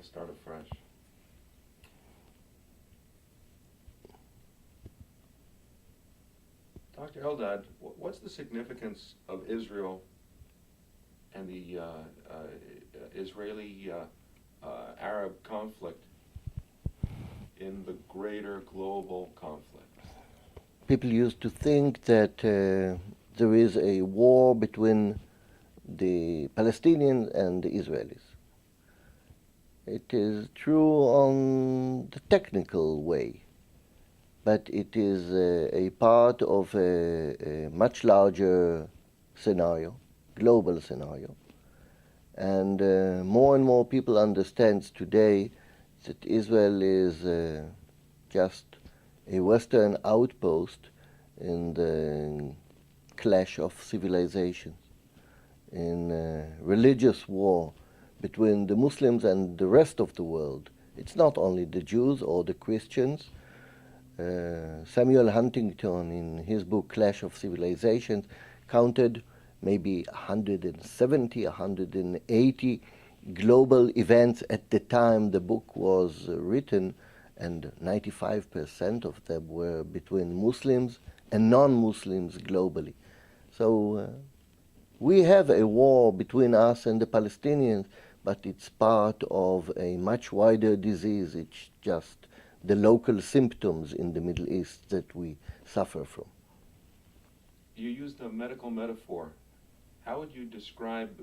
We'll start afresh. Dr. Eldad, what's the significance of Israel and the Israeli-Arab conflict in the greater global conflict? People used to think that there is a war between the Palestinians and the Israelis. It is true on the technical way, but it is a part of a much larger scenario, global scenario. And more and more people understand today that Israel is just a Western outpost in the clash of civilizations, in religious war between the Muslims and the rest of the world. It's not only the Jews or the Christians. Samuel Huntington, in his book Clash of Civilizations, counted maybe 170, 180 global events at the time the book was written, and 95% of them were between Muslims and non-Muslims globally. So we have a war between us and the Palestinians, but it's part of a much wider disease. It's just the local symptoms in the Middle East that we suffer from. You used a medical metaphor. How would you describe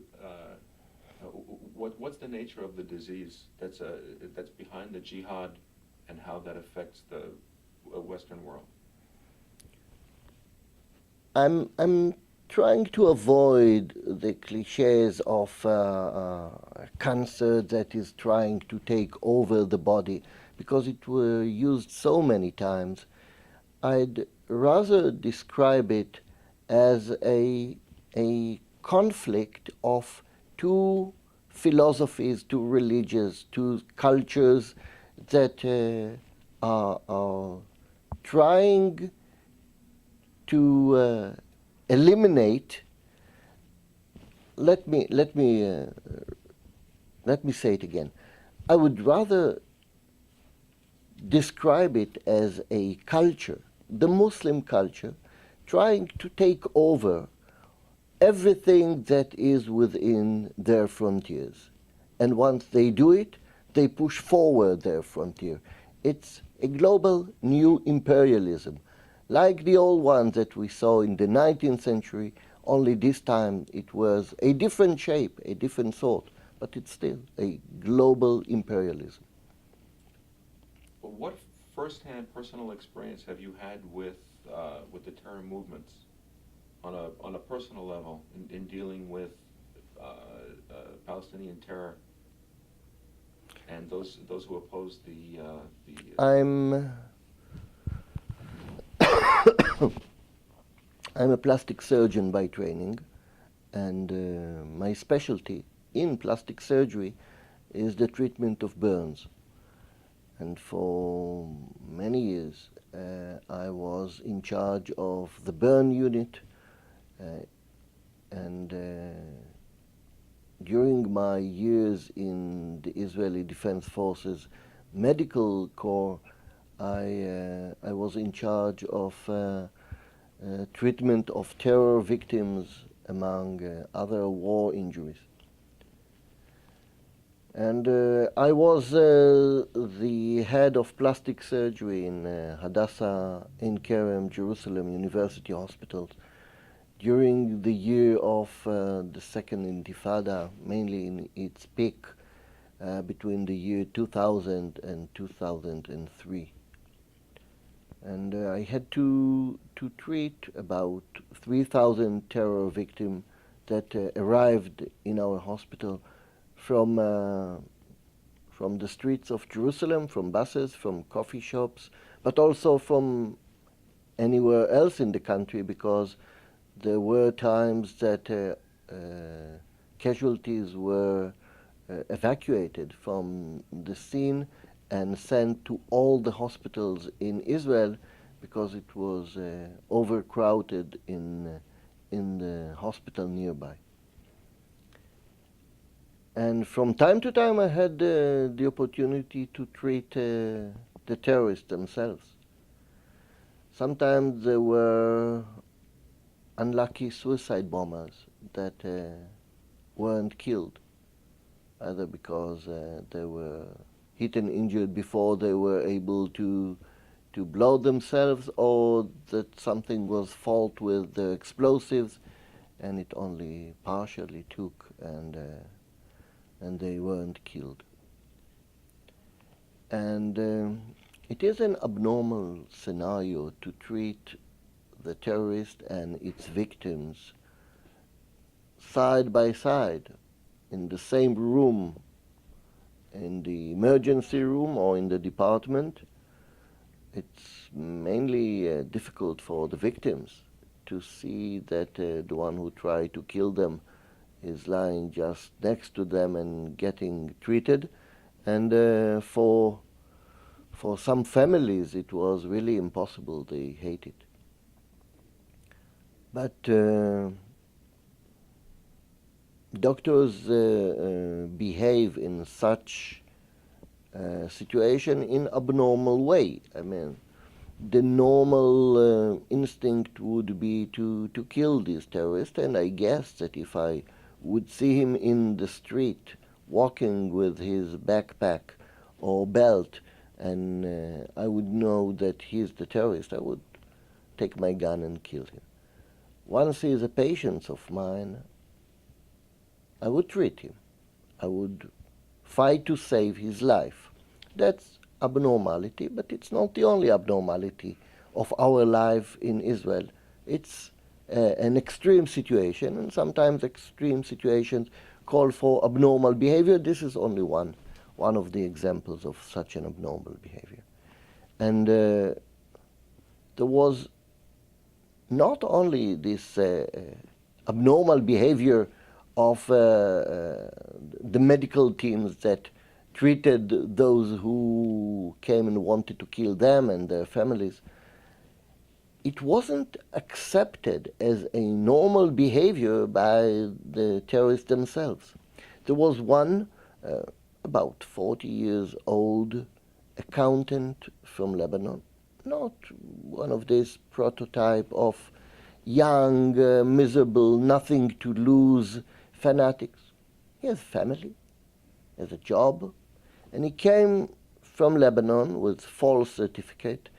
what's the nature of the disease that's behind the jihad, and how that affects the Western world? I'm trying to avoid the cliches of cancer that is trying to take over the body, because it were used so many times. I'd rather describe it as a conflict of two philosophies, two religions, two cultures that are trying to eliminate. Let me say it again. I would rather describe it as a culture, the Muslim culture, trying to take over everything that is within their frontiers. And once they do it, they push forward their frontier. It's a global new imperialism, like the old one that we saw in the 19th century, only this time it was a different shape, a different sort, but it's still a global imperialism. What first-hand personal experience have you had with the terror movements on a personal level in dealing with Palestinian terror and those who oppose the I'm a plastic surgeon by training, and my specialty in plastic surgery is the treatment of burns. And for many years, I was in charge of the burn unit, and during my years in the Israeli Defense Forces Medical Corps, I was in charge of treatment of terror victims, among other war injuries. And I was the head of plastic surgery in Hadassah in Kerem, Jerusalem University Hospitals during the year of the Second Intifada, mainly in its peak between the year 2000 and 2003. And I had to treat about 3,000 terror victims that arrived in our hospital from the streets of Jerusalem, from buses, from coffee shops, but also from anywhere else in the country, because there were times that casualties were evacuated from the scene and sent to all the hospitals in Israel because it was overcrowded in the hospital nearby. And from time to time I had the opportunity to treat the terrorists themselves. Sometimes there were unlucky suicide bombers that weren't killed, either because they were hit and injured before they were able to blow themselves, or that something was fault with the explosives and it only partially took, and they weren't killed. And it is an abnormal scenario to treat the terrorist and its victims side by side in the same room, in the emergency room or in the department. It's mainly difficult for the victims to see that the one who tried to kill them is lying just next to them and getting treated. And for some families it was really impossible. They hate it. But doctors behave in such situation in abnormal way. I mean, the normal instinct would be to kill this terrorist, and I guess that if I would see him in the street walking with his backpack or belt, and I would know that he's the terrorist, I would take my gun and kill him. Once he is a patient of mine, I would treat him. I would fight to save his life. That's abnormality, but it's not the only abnormality of our life in Israel. It's an extreme situation, and sometimes extreme situations call for abnormal behavior. This is only one of the examples of such an abnormal behavior. And there was not only this abnormal behavior of the medical teams that treated those who came and wanted to kill them and their families. It wasn't accepted as a normal behavior by the terrorists themselves. There was one about 40 years old accountant from Lebanon, not one of these prototype of young, miserable, nothing to lose fanatics. He has family, has a job, and he came from Lebanon with false certificate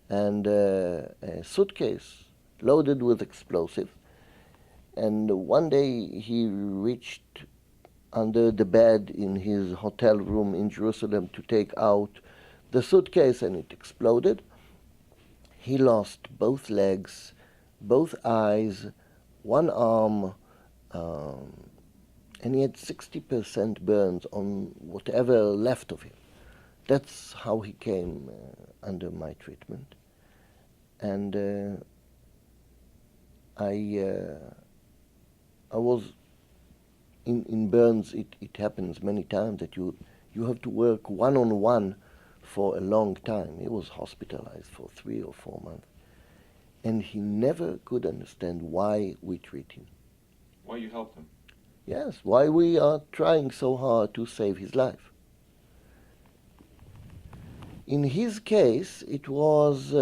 and a suitcase loaded with explosives. And one day he reached under the bed in his hotel room in Jerusalem to take out the suitcase, and it exploded. He lost both legs, both eyes, one arm, and he had 60% burns on whatever left of him. That's how he came under my treatment. And I was in burns. It happens many times that you have to work one-on-one for a long time. He was hospitalized for 3 or 4 months, and he never could understand why we treat him. Why you helped him? Yes, why we are trying so hard to save his life. In his case, it was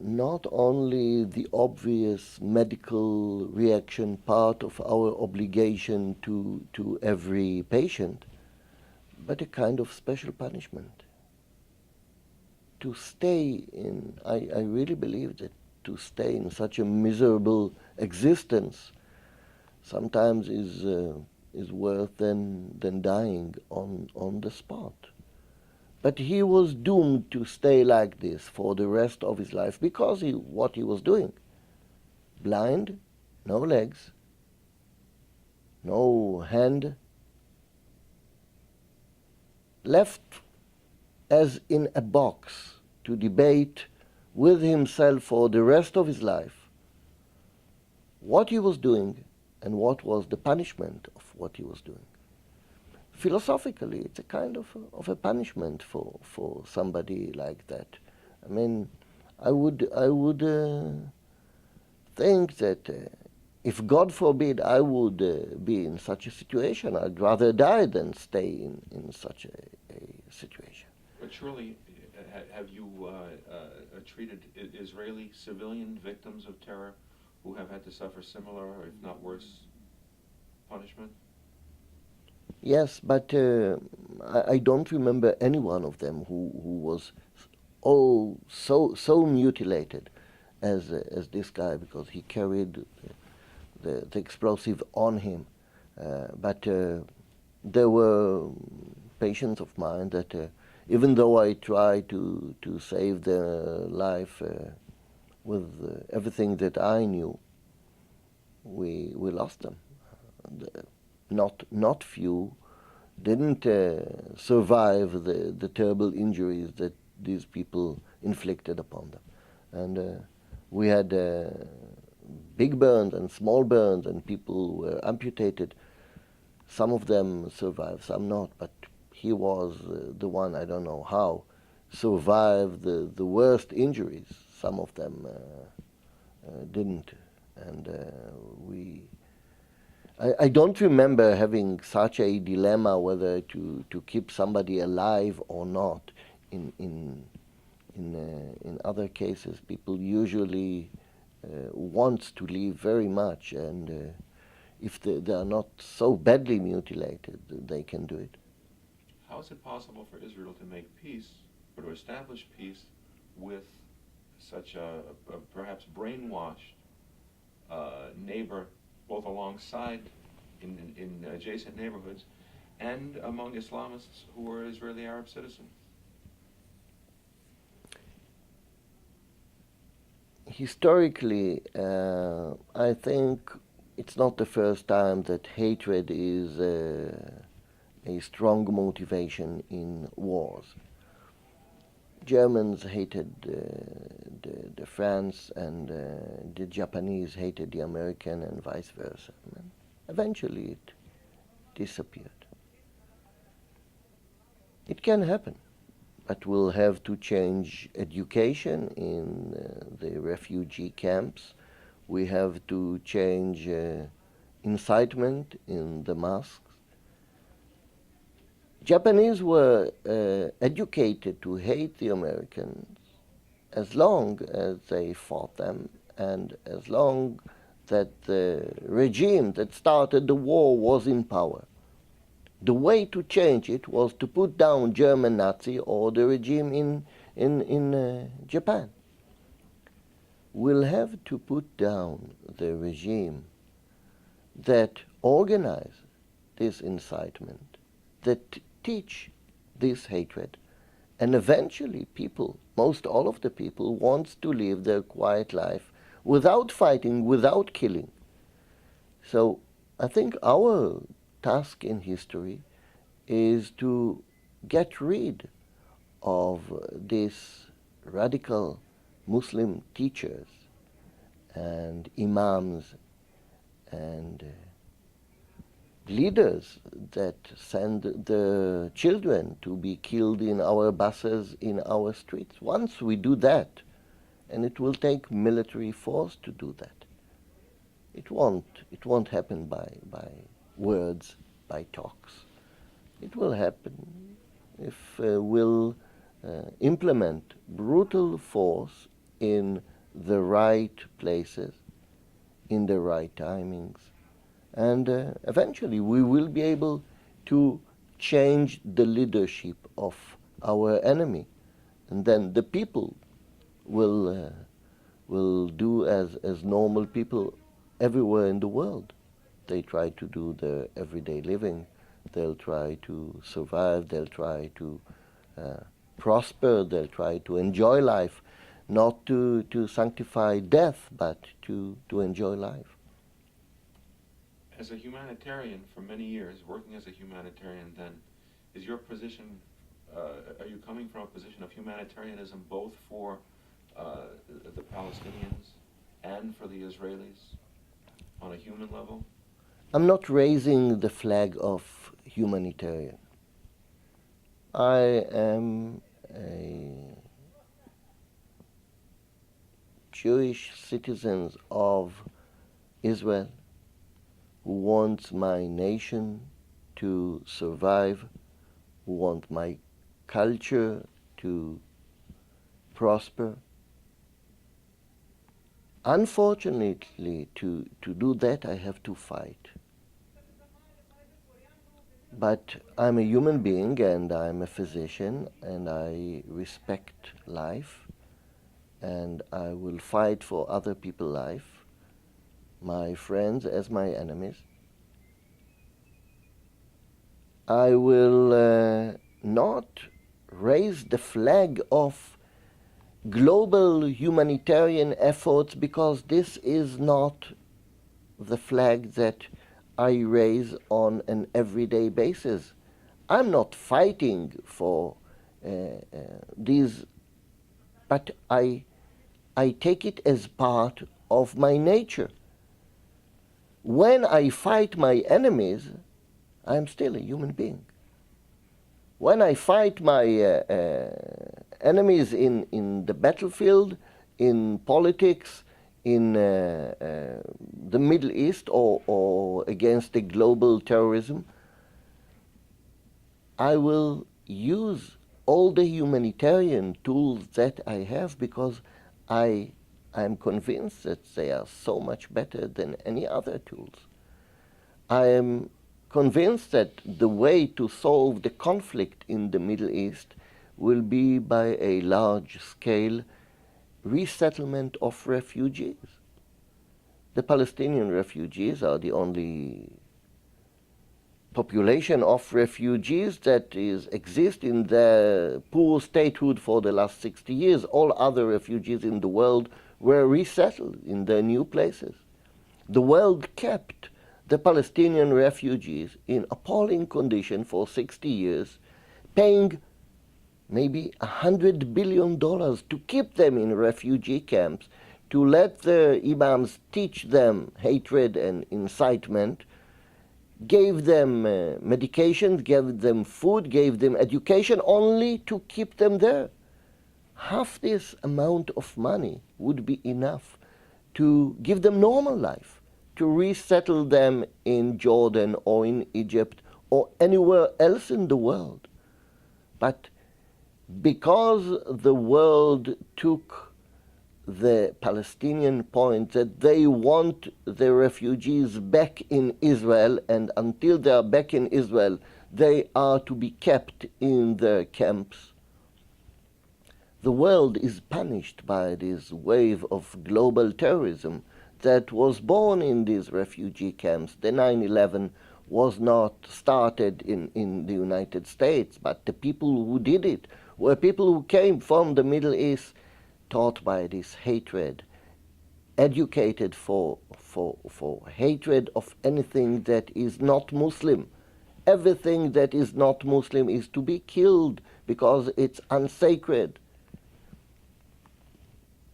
not only the obvious medical reaction, part of our obligation to every patient, but a kind of special punishment. To stay in, I really believe that to stay in such a miserable existence sometimes is worse than dying on the spot. But he was doomed to stay like this for the rest of his life because what he was doing. Blind, no legs, no hand, left as in a box to debate with himself for the rest of his life what he was doing and what was the punishment of what he was doing. Philosophically, it's a kind of a punishment for somebody like that. I mean, I would think that if God forbid I would be in such a situation, I'd rather die than stay in such a situation. But surely, have you treated Israeli civilian victims of terror who have had to suffer similar, or if not worse, punishment? Yes, but I don't remember any one of them who was so mutilated as this guy, because he carried the explosive on him. But there were patients of mine that even though I tried to save their life with everything that I knew, we lost them. Not few didn't survive the terrible injuries that these people inflicted upon them. And we had big burns and small burns, and people were amputated. Some of them survived, some not, but he was the one, I don't know how, survived the worst injuries. Some of them didn't. And I don't remember having such a dilemma whether to keep somebody alive or not. In other cases, people usually wants to live very much, and if they are not so badly mutilated, they can do it. How is it possible for Israel to make peace, or to establish peace, with such a perhaps brainwashed neighbor, both alongside in adjacent neighborhoods and among Islamists who are Israeli Arab citizens? Historically, I think it's not the first time that hatred is a strong motivation in wars. Germans hated the France, and the Japanese hated the American, and vice versa. And eventually it disappeared. It can happen, but we'll have to change education in the refugee camps. We have to change incitement in the mosques. Japanese were educated to hate the Americans as long as they fought them, and as long that the regime that started the war was in power. The way to change it was to put down German Nazi or the regime in Japan. We'll have to put down the regime that organized this incitement, that teach this hatred. And eventually people, most all of the people, wants to live their quiet life without fighting, without killing. So I think our task in history is to get rid of these radical Muslim teachers and imams and leaders that send the children to be killed in our buses, in our streets. Once we do that, and it will take military force to do that, it won't happen by words, by talks. It will happen if we'll implement brutal force in the right places, in the right timings, and eventually we will be able to change the leadership of our enemy, and then the people will do as normal people everywhere in the world. They try to do their everyday living. They'll try to survive. They'll try to prosper. They'll try to enjoy life, not to sanctify death, but to enjoy life. As a humanitarian for many years, working as a humanitarian, then, is your position, are you coming from a position of humanitarianism both for the Palestinians and for the Israelis on a human level? I'm not raising the flag of humanitarian. I am a Jewish citizen of Israel, who wants my nation to survive, who want my culture to prosper. Unfortunately, to do that, I have to fight. But I'm a human being and I'm a physician and I respect life and I will fight for other people's life, my friends as my enemies. I will not raise the flag of global humanitarian efforts because this is not the flag that I raise on an everyday basis. I'm not fighting for these, but I take it as part of my nature. When I fight my enemies, I'm still a human being. When I fight my enemies in the battlefield, in politics, in the Middle East, or against the global terrorism, I will use all the humanitarian tools that I have because I'm convinced that they are so much better than any other tools. I am convinced that the way to solve the conflict in the Middle East will be by a large-scale resettlement of refugees. The Palestinian refugees are the only population of refugees that exist in the poor statehood for the last 60 years. All other refugees in the world were resettled in their new places. The world kept the Palestinian refugees in appalling condition for 60 years, paying maybe $100 billion to keep them in refugee camps, to let the imams teach them hatred and incitement, gave them medications, gave them food, gave them education, only to keep them there. Half this amount of money would be enough to give them normal life, to resettle them in Jordan or in Egypt or anywhere else in the world. But because the world took the Palestinian point that they want the refugees back in Israel, and until they are back in Israel, they are to be kept in their camps. The world is punished by this wave of global terrorism that was born in these refugee camps. The 9/11 was not started in the United States, but the people who did it were people who came from the Middle East, taught by this hatred, educated for hatred of anything that is not Muslim. Everything that is not Muslim is to be killed because it's unsacred.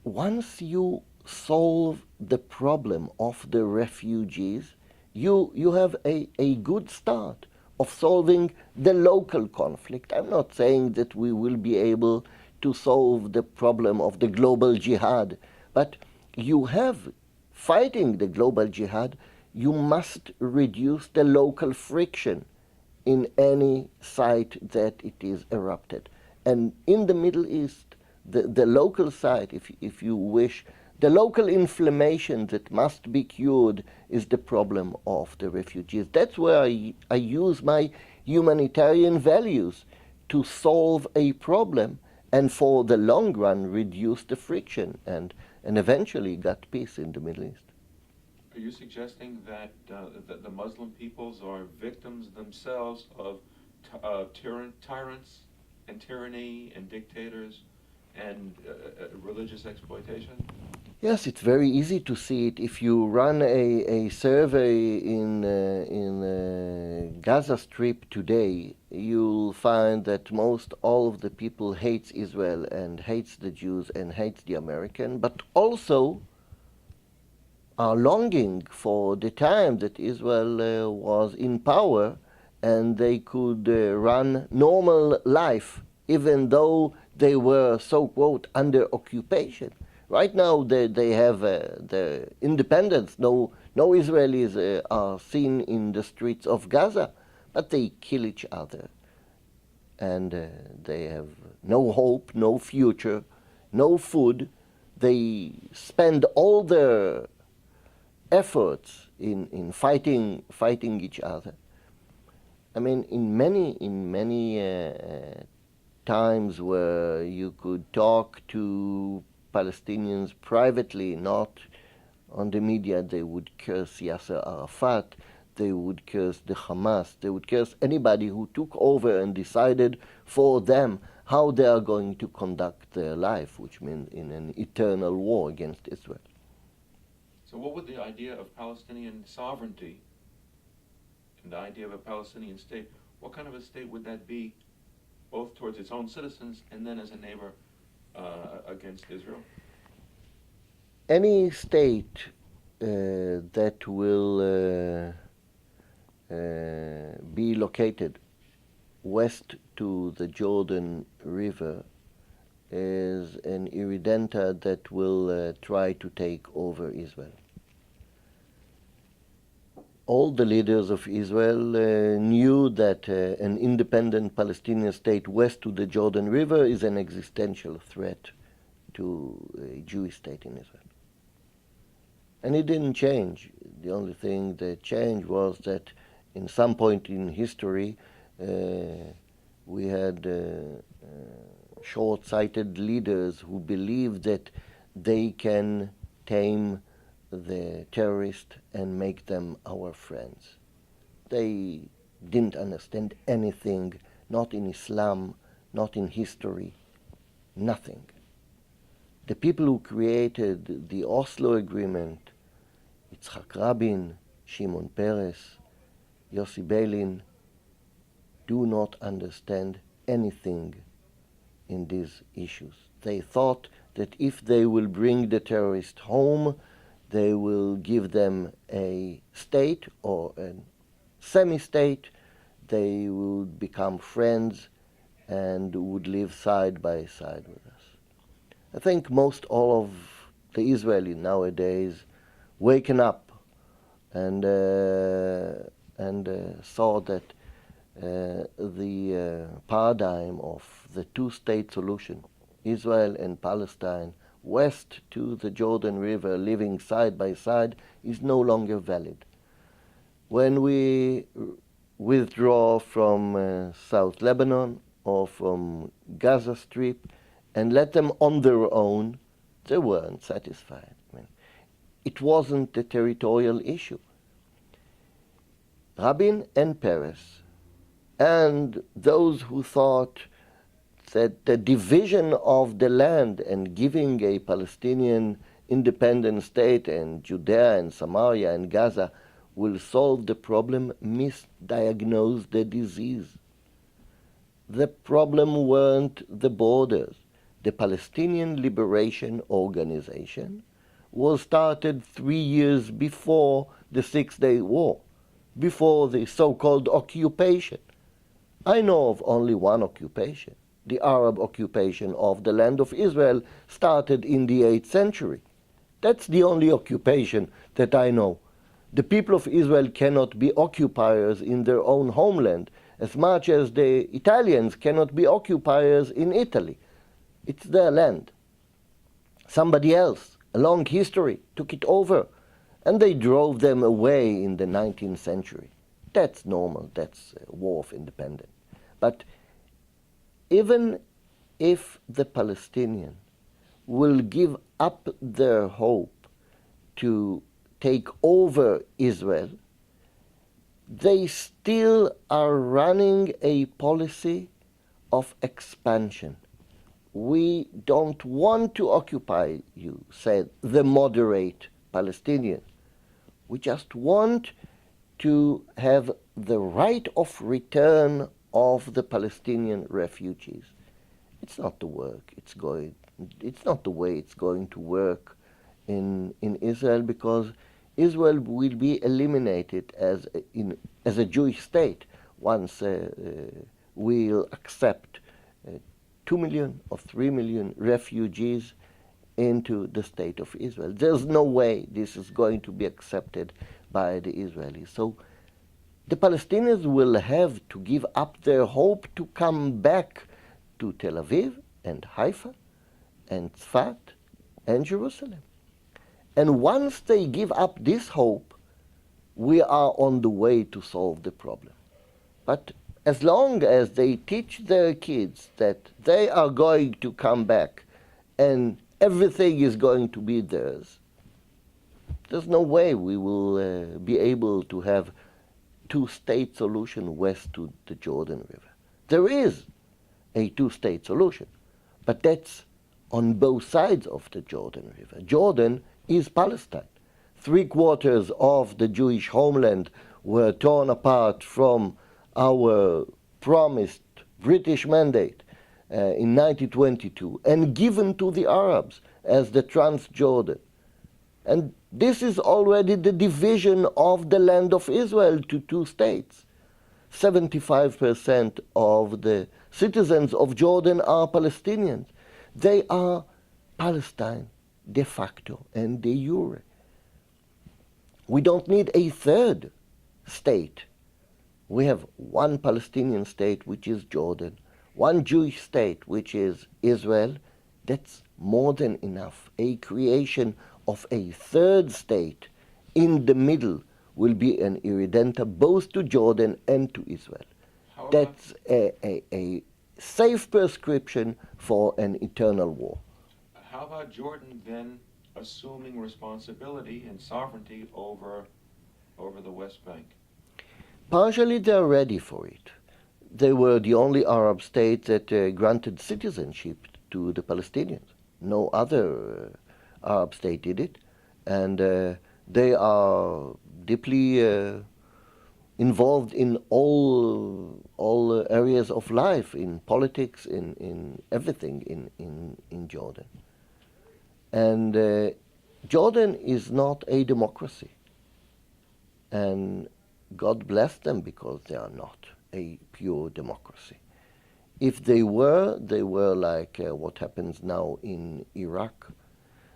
Once you solve the problem of the refugees, you have a good start of solving the local conflict. I'm not saying that we will be able to solve the problem of the global jihad, but you have, fighting the global jihad, you must reduce the local friction in any site that it is erupted. And in the Middle East, the local site, if you wish, the local inflammation that must be cured is the problem of the refugees. That's where I use my humanitarian values to solve a problem and for the long run reduce the friction and eventually get peace in the Middle East. Are you suggesting that the Muslim peoples are victims themselves of tyrants and tyranny and dictators and religious exploitation? Yes, it's very easy to see it. If you run a survey in Gaza Strip today, you'll find that most all of the people hates Israel and hates the Jews and hates the American, but also are longing for the time that Israel was in power and they could run normal life, even though they were, so quote, under occupation. Right now they have their independence, no No Israelis are seen in the streets of Gaza, but they kill each other. And they have no hope, no future, no food. They spend all their efforts in fighting each other. I mean, in many times where you could talk to Palestinians privately, not on the media, they would curse Yasser Arafat, they would curse the Hamas, they would curse anybody who took over and decided for them how they are going to conduct their life, which means in an eternal war against Israel. So what would the idea of Palestinian sovereignty and the idea of a Palestinian state, what kind of a state would that be, both towards its own citizens and then as a neighbor against Israel? Any state that will be located west to the Jordan River is an irredenta that will try to take over Israel. All the leaders of Israel knew that an independent Palestinian state west to the Jordan River is an existential threat to a Jewish state in Israel. And it didn't change. The only thing that changed was that in some point in history, we had short-sighted leaders who believed that they can tame the terrorists and make them our friends. They didn't understand anything, not in Islam, not in history, nothing. The people who created the Oslo Agreement, Yitzhak Rabin, Shimon Peres, Yossi Beilin, do not understand anything in these issues. They thought that if they will bring the terrorists home, they will give them a state or a semi-state, they would become friends and would live side by side with us. I think most all of the Israelis nowadays waken up and saw that the paradigm of the two-state solution, Israel and Palestine, west to the Jordan River, living side by side, is no longer valid. When we withdraw from South Lebanon or from Gaza Strip and let them on their own, they weren't satisfied. I mean, it wasn't a territorial issue. Rabin and Peres and those who thought that the division of the land and giving a Palestinian independent state and Judea and Samaria and Gaza will solve the problem misdiagnosed the disease. The problem weren't the borders. The Palestinian Liberation Organization was started 3 years before the Six-Day War, before the so-called occupation. I know of only one occupation. The Arab occupation of the land of Israel started in the 8th century. That's the only occupation that I know. The people of Israel cannot be occupiers in their own homeland as much as the Italians cannot be occupiers in Italy. It's their land. Somebody else, a long history, took it over, and they drove them away in the 19th century. That's normal. That's a war of independence. But even if the Palestinians will give up their hope to take over Israel, they still are running a policy of expansion. We don't want to occupy you, said the moderate Palestinians. We just want to have the right of return of the Palestinian refugees. It's not the work. It's not the way it's going to work in Israel, because Israel will be eliminated as a Jewish state once we'll accept 2 million or 3 million refugees into the state of Israel. There's no way this is going to be accepted by the Israelis. So the Palestinians will have to give up their hope to come back to Tel Aviv and Haifa and Tzfat and Jerusalem. And once they give up this hope, we are on the way to solve the problem. But as long as they teach their kids that they are going to come back and everything is going to be theirs, there's no way we will be able to have two-state solution west to the Jordan River. There is a two-state solution, but that's on both sides of the Jordan River. Jordan is Palestine. 3/4 of the Jewish homeland were torn apart from our promised British mandate in 1922 and given to the Arabs as the Transjordan. And this is already the division of the land of Israel to two states. 75% of the citizens of Jordan are Palestinians. They are Palestine de facto and de jure. We don't need a third state. We have one Palestinian state, which is Jordan, one Jewish state, which is Israel. That's more than enough. A creation of a third state in the middle will be an irredenta both to Jordan and to Israel. That's a safe prescription for an eternal war. How about Jordan then assuming responsibility and sovereignty over the West Bank? Partially they're ready for it. They were the only Arab state that granted citizenship to the Palestinians. No other Arab state did it. And they are deeply involved in all areas of life, in politics, in everything in Jordan. And Jordan is not a democracy. And God bless them because they are not a pure democracy. If they were like what happens now in Iraq.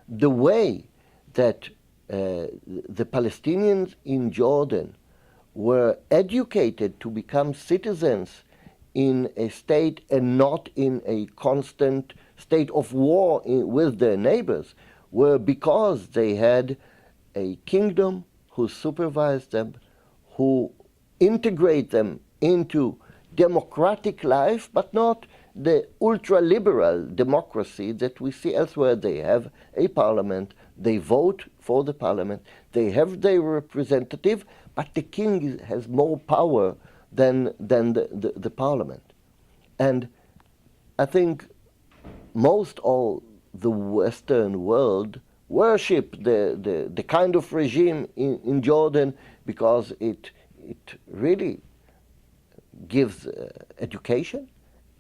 The way that the Palestinians in Jordan were educated to become citizens in a state and not in a constant state of war with their neighbors were because they had a kingdom who supervised them, who integrate them into democratic life, but not the ultra-liberal democracy that we see elsewhere. They have a parliament, they vote for the parliament, they have their representative, but the king has more power than the parliament. And I think most of the Western world worship the kind of regime in Jordan because it really gives education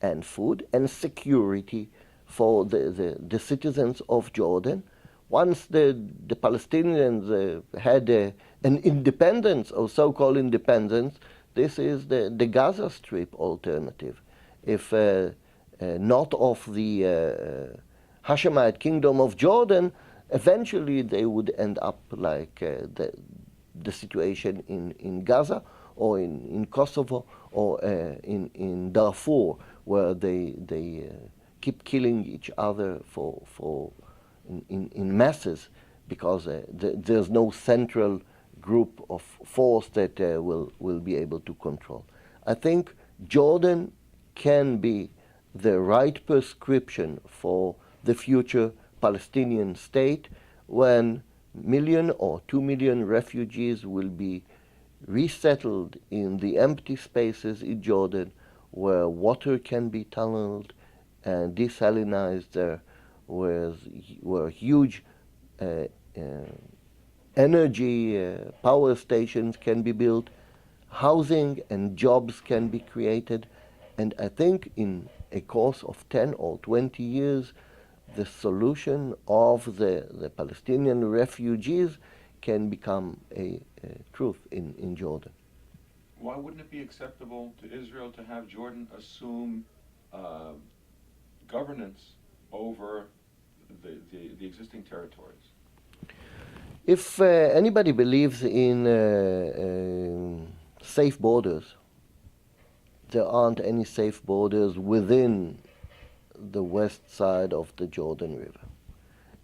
and food and security for the citizens of Jordan. Once the Palestinians had an independence or so-called independence, this is the Gaza Strip alternative. If not of the Hashemite kingdom of Jordan, eventually they would end up like the situation in Gaza or in Kosovo or in Darfur, where they keep killing each other in masses because there's no central group of force that will be able to control. I think Jordan can be the right prescription for the future Palestinian state when 1 million or 2 million refugees will be resettled in the empty spaces in Jordan where water can be tunneled and desalinized there, where huge energy power stations can be built, housing and jobs can be created. And I think in a course of 10 or 20 years, the solution of the Palestinian refugees can become a truth in Jordan. Why wouldn't it be acceptable to Israel to have Jordan assume governance over the existing territories? If anybody believes in safe borders, there aren't any safe borders within the west side of the Jordan River.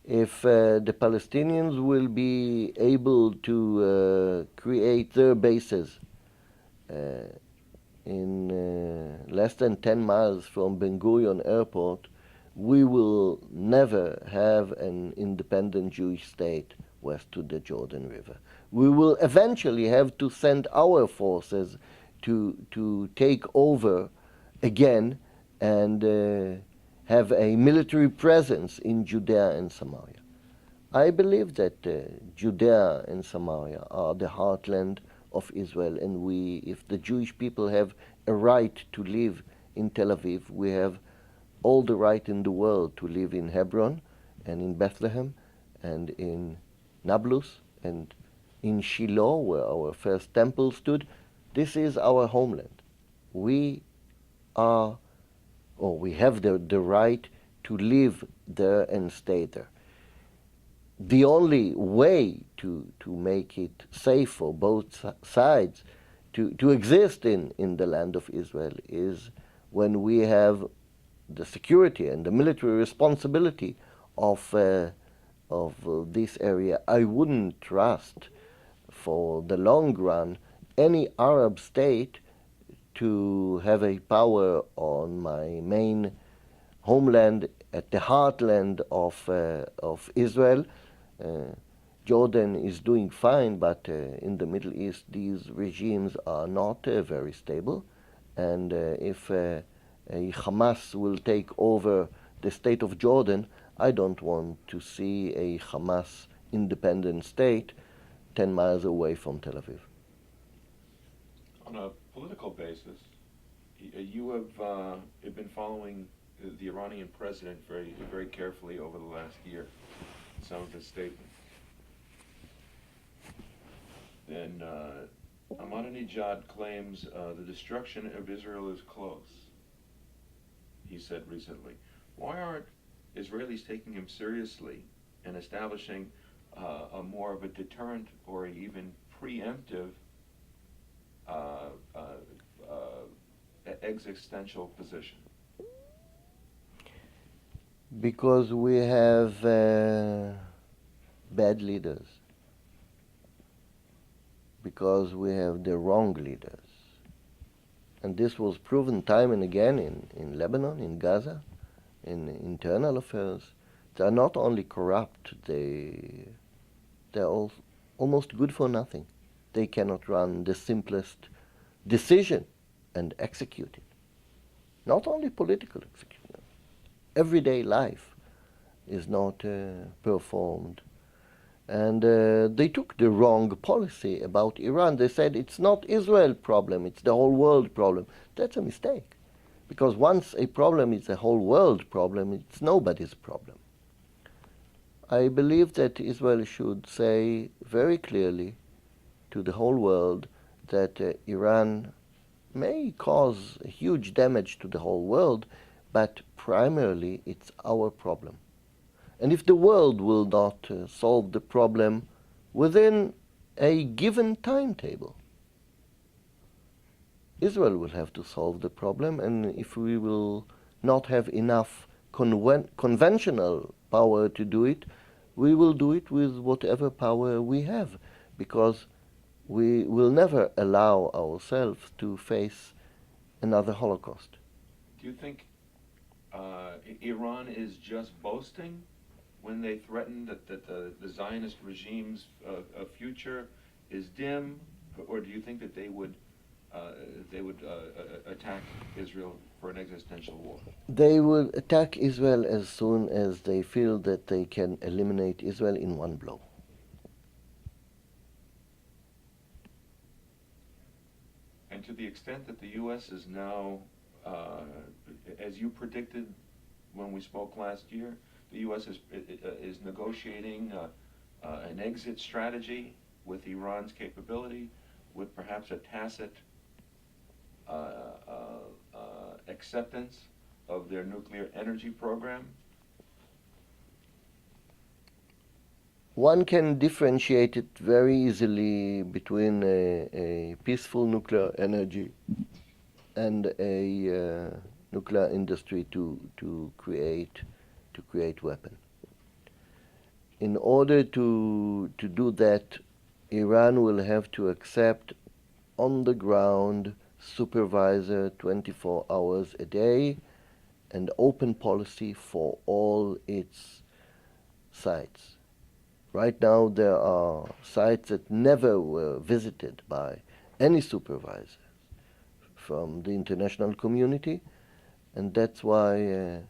If the Palestinians will be able to create their bases in less than 10 miles from Ben Gurion Airport, we will never have an independent Jewish state west to the Jordan River. We will eventually have to send our forces to take over again and have a military presence in Judea and Samaria. I believe that Judea and Samaria are the heartland of Israel, and we, if the Jewish people have a right to live in Tel Aviv, we have all the right in the world to live in Hebron and in Bethlehem and in Nablus and in Shiloh, where our first temple stood. This is our homeland. We are, or we have the right to live there and stay there. The only way to make it safe for both sides to exist in the land of Israel is when we have the security and the military responsibility of this area. I wouldn't trust for the long run any Arab state to have a power on my main homeland at the heartland of Israel. Jordan is doing fine, but in the Middle East these regimes are not very stable, and if a Hamas will take over the state of Jordan, I don't want to see a Hamas independent state 10 miles away from Tel Aviv. On a political basis, you have been following the Iranian president very carefully over the last year, some of his statements. And Ahmadinejad claims the destruction of Israel is close, he said recently. Why aren't Israelis taking him seriously and establishing a more of a deterrent or even preemptive existential position? Because we have bad leaders. Because we have the wrong leaders. And this was proven time and again in Lebanon, in Gaza, in internal affairs. They are not only corrupt, they're almost good for nothing. They cannot run the simplest decision and execute it. Not only political execution. Everyday life is not performed. And they took the wrong policy about Iran. They said it's not Israel problem, it's the whole world problem. That's a mistake. Because once a problem is a whole world problem, it's nobody's problem. I believe that Israel should say very clearly to the whole world that Iran may cause huge damage to the whole world, but primarily it's our problem. And if the world will not solve the problem within a given timetable, Israel will have to solve the problem, and if we will not have enough conventional power to do it, we will do it with whatever power we have, because we will never allow ourselves to face another Holocaust. Do you think Iran is just boasting when they threaten that the Zionist regime's future is dim, or do you think that they would attack Israel for an existential war? They will attack Israel as soon as they feel that they can eliminate Israel in one blow. And to the extent that the U.S. is now, as you predicted when we spoke last year, the U.S. is negotiating an exit strategy with Iran's capability, with perhaps a tacit acceptance of their nuclear energy program. One can differentiate it very easily between a peaceful nuclear energy and a nuclear industry to create weapons. In order to do that, Iran will have to accept on the ground supervisor 24 hours a day and open policy for all its sites. Right now there are sites that never were visited by any supervisor from the international community, and that's why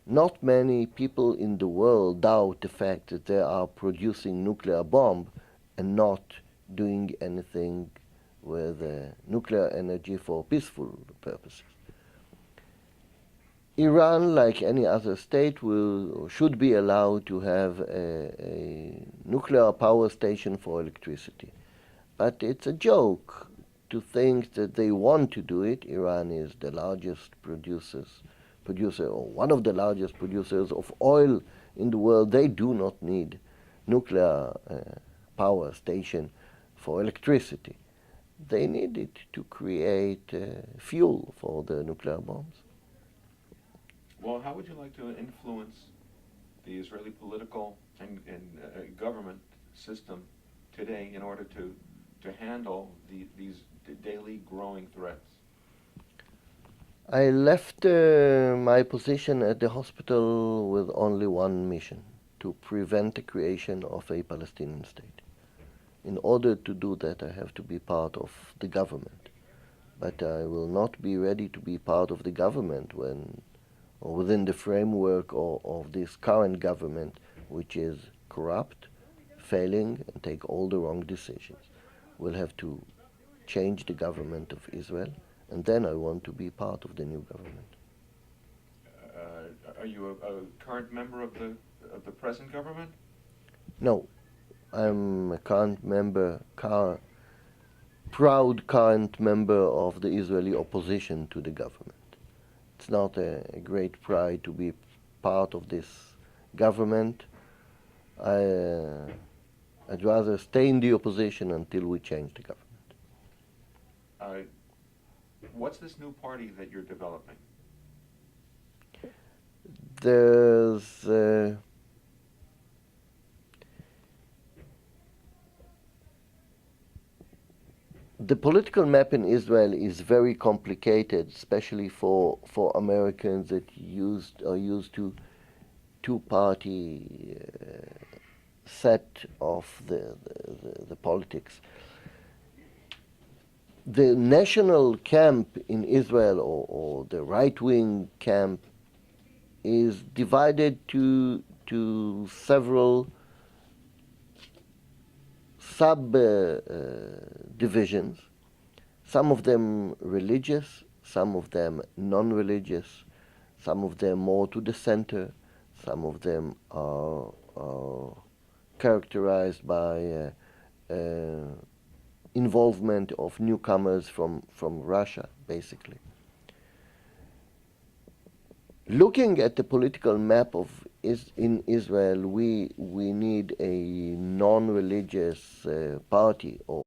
not many people in the world doubt the fact that they are producing nuclear bomb and not doing anything with nuclear energy for peaceful purposes. Iran, like any other state, will or should be allowed to have a nuclear power station for electricity. But it's a joke to think that they want to do it. Iran is the largest producer, or one of the largest producers of oil in the world. They do not need nuclear power station for electricity. They need it to create fuel for the nuclear bombs. Well, how would you like to influence the Israeli political and government system today in order to handle these daily growing threats? I left my position at the hospital with only one mission: to prevent the creation of a Palestinian state. In order to do that, I have to be part of the government. But I will not be ready to be part of the government when, or within the framework of this current government, which is corrupt, failing, and take all the wrong decisions. We'll have to change the government of Israel, and then I want to be part of the new government. Are you a current member of the present government? No, I'm a current member, proud current member of the Israeli opposition to the government. It's not a great pride to be part of this government. I'd rather stay in the opposition until we change the government. What's this new party that you're developing? There's the political map in Israel is very complicated, especially for Americans that are used to two-party set of the politics. The national camp in Israel, or the right-wing camp, is divided to several sub-divisions, some of them religious, some of them non-religious, some of them more to the center, some of them are characterized by involvement of newcomers from Russia, basically. Looking at the political map in Israel, we need a non-religious party or